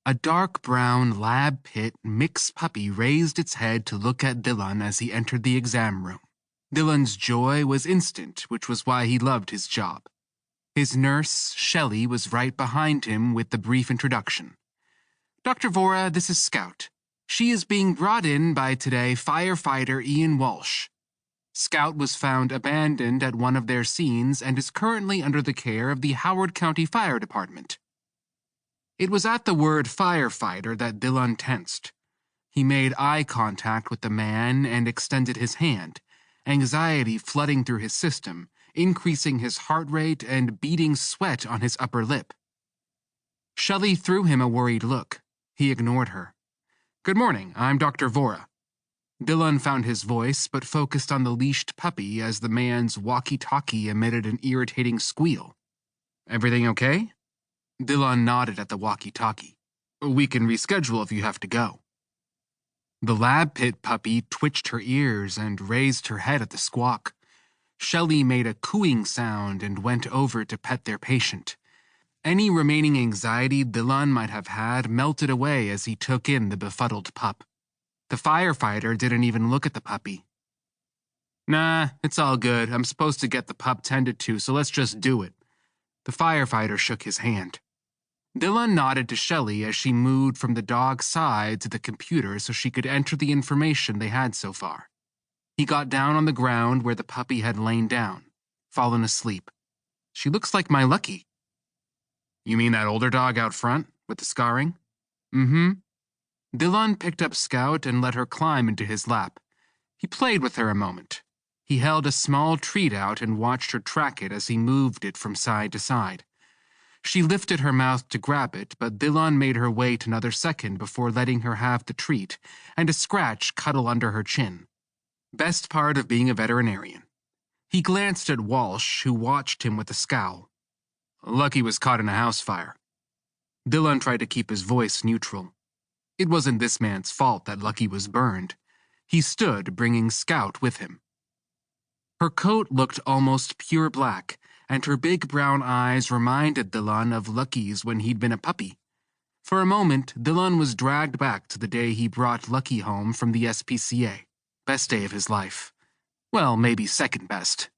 A dark brown lab pit mixed puppy raised its head to look at Dhillon as he entered the exam room. Dhillon's joy was instant, which was why he loved his job. His nurse, Shelley, was right behind him with the brief introduction. "Dr. Vora, this is Scout. She is being brought in by today firefighter Ian Walsh. Scout was found abandoned at one of their scenes and is currently under the care of the Howard County Fire Department." It was at the word firefighter that Dhillon tensed. He made eye contact with the man and extended his hand, anxiety flooding through his system, increasing his heart rate and beading sweat on his upper lip. Shelley threw him a worried look. He ignored her. "Good morning, I'm Dr. Vora." Dhillon found his voice, but focused on the leashed puppy as the man's walkie-talkie emitted an irritating squeal. "Everything okay?" Dhillon nodded at the walkie-talkie. "We can reschedule if you have to go." The lab pit puppy twitched her ears and raised her head at the squawk. Shelley made a cooing sound and went over to pet their patient. Any remaining anxiety Dhillon might have had melted away as he took in the befuddled pup. The firefighter didn't even look at the puppy. "Nah, it's all good. I'm supposed to get the pup tended to, so let's just do it." The firefighter shook his hand. Dhillon nodded to Shelley as she moved from the dog's side to the computer so she could enter the information they had so far. He got down on the ground where the puppy had lain down, fallen asleep. "She looks like my Lucky." "You mean that older dog out front, with the scarring?" "Mm-hmm." Dhillon picked up Scout and let her climb into his lap. He played with her a moment. He held a small treat out and watched her track it as he moved it from side to side. She lifted her mouth to grab it, but Dhillon made her wait another second before letting her have the treat, and a scratch cuddle under her chin. Best part of being a veterinarian. He glanced at Walsh, who watched him with a scowl. "Lucky was caught in a house fire." Dhillon tried to keep his voice neutral. It wasn't this man's fault that Lucky was burned. He stood, bringing Scout with him. Her coat looked almost pure black, and her big brown eyes reminded Dhillon of Lucky's when he'd been a puppy. For a moment, Dhillon was dragged back to the day he brought Lucky home from the SPCA. Best day of his life. Well, maybe second best.